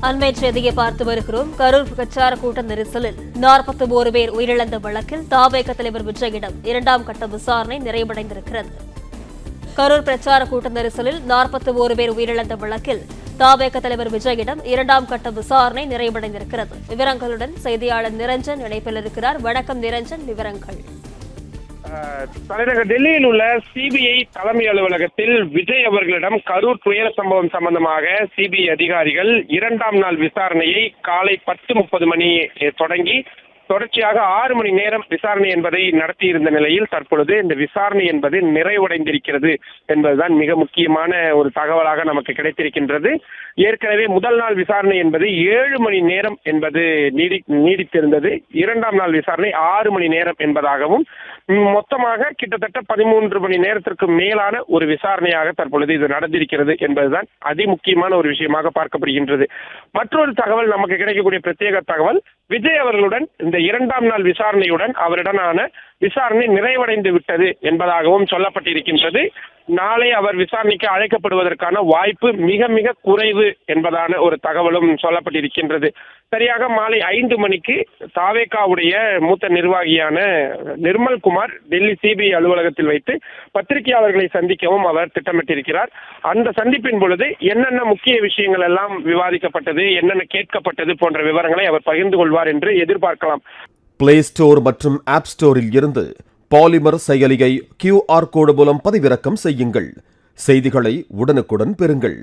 அண்மை செய்தியை பார்த்து வருகிறோம். கரூர் பிரச்சார கூட்ட நெரிசலில் 41 பேர் உயிரிழந்த வழக்கில் தாவேக தலைவர் விஜயிடம் 2ஆம் கட்ட விசாரணை நிறைவடைந்திருக்கிறது. கரூர் பிரச்சார கூட்ட நெரிசலில் 41 பேர் உயிரிழந்த வழக்கில் தாவேக தலைவர் விஜயிடம் 2ஆம் கட்ட விசாரணை நிறைவடைந்திருக்கிறது. விவரங்களுடன் செய்தியாளர் நிரஞ்சன் இணைப்பில் இருக்கிறார். வணக்கம் நிரஞ்சன், விவரங்கள். தலைநகர் டெல்லியில் உள்ள சிபிஐ தலைமை அலுவலகத்தில் விஜய் அவர்களிடம் கரூர் துயர சம்பவம் சம்பந்தமாக சிபிஐ அதிகாரிகள் 2ஆம் நாள் விசாரணையை காலை 10:30 மணி தொடங்கி தொடர்ச்சியாக 6 மணி நேரம் விசாரணை என்பதை நடத்தியிருந்த நிலையில் தற்பொழுது இந்த விசாரணை என்பது நிறைவடைந்திருக்கிறது என்பதுதான் மிக முக்கியமான ஒரு தகவலாக நமக்கு கிடைத்திருக்கின்றது. ஏற்கனவே முதல் நாள் விசாரணை என்பது 7 மணி நேரம் என்பது நீடித்திருந்தது. 2ஆம் நாள் விசாரணை 6 மணி நேரம் என்பதாகவும் மொத்தமாக கிட்டத்தட்ட 13 மணி நேரத்திற்கு மேலான ஒரு விசாரணையாக தற்பொழுது இது நடந்திருக்கிறது என்பதுதான் அதிமுக்கியமான ஒரு விஷயமாக பார்க்கப்படுகின்றது. மற்றொரு தகவல் நமக்கு கிடைக்கக்கூடிய பிரத்யேக தகவல், விஜய் அவர்களுடன் இந்த 2ஆம் நாள் விசாரணையுடன் அவருடனான விசாரணை நிறைவடைந்து விட்டது என்பதாகவும் சொல்லப்பட்டிருக்கின்றது. நாளை அவர் விசாரணைக்கு அழைக்கப்படுவதற்கான வாய்ப்பு மிக மிக குறைவு என்பதான ஒரு தகவலும் சொல்லப்பட்டிருக்கின்றது. சரியாக மாலை 5 மணிக்கு தாவேகாவுடைய மூத்த நிர்வாகியான நிர்மல்குமார் டெல்லி சிபிஐ அலுவலகத்தில் வைத்து பத்திரிகையாளர்களை சந்திக்கவும் அவர் திட்டமிட்டிருக்கிறார். அந்த சந்திப்பின் பொழுது என்னென்ன முக்கிய விஷயங்கள் எல்லாம் விவாதிக்கப்பட்டது, என்னென்ன கேட்கப்பட்டது போன்ற விவரங்களை அவர் பகிர்ந்து கொள்வார் என்று எதிர்பார்க்கலாம். பிளே ஸ்டோர் மற்றும் ஆப் ஸ்டோரில் இருந்து பாலிமர் செயலியை QR கோடு மூலம் பதிவிறக்கம் செய்யுங்கள். செய்திகளை உடனுக்குடன் பெறுங்கள்.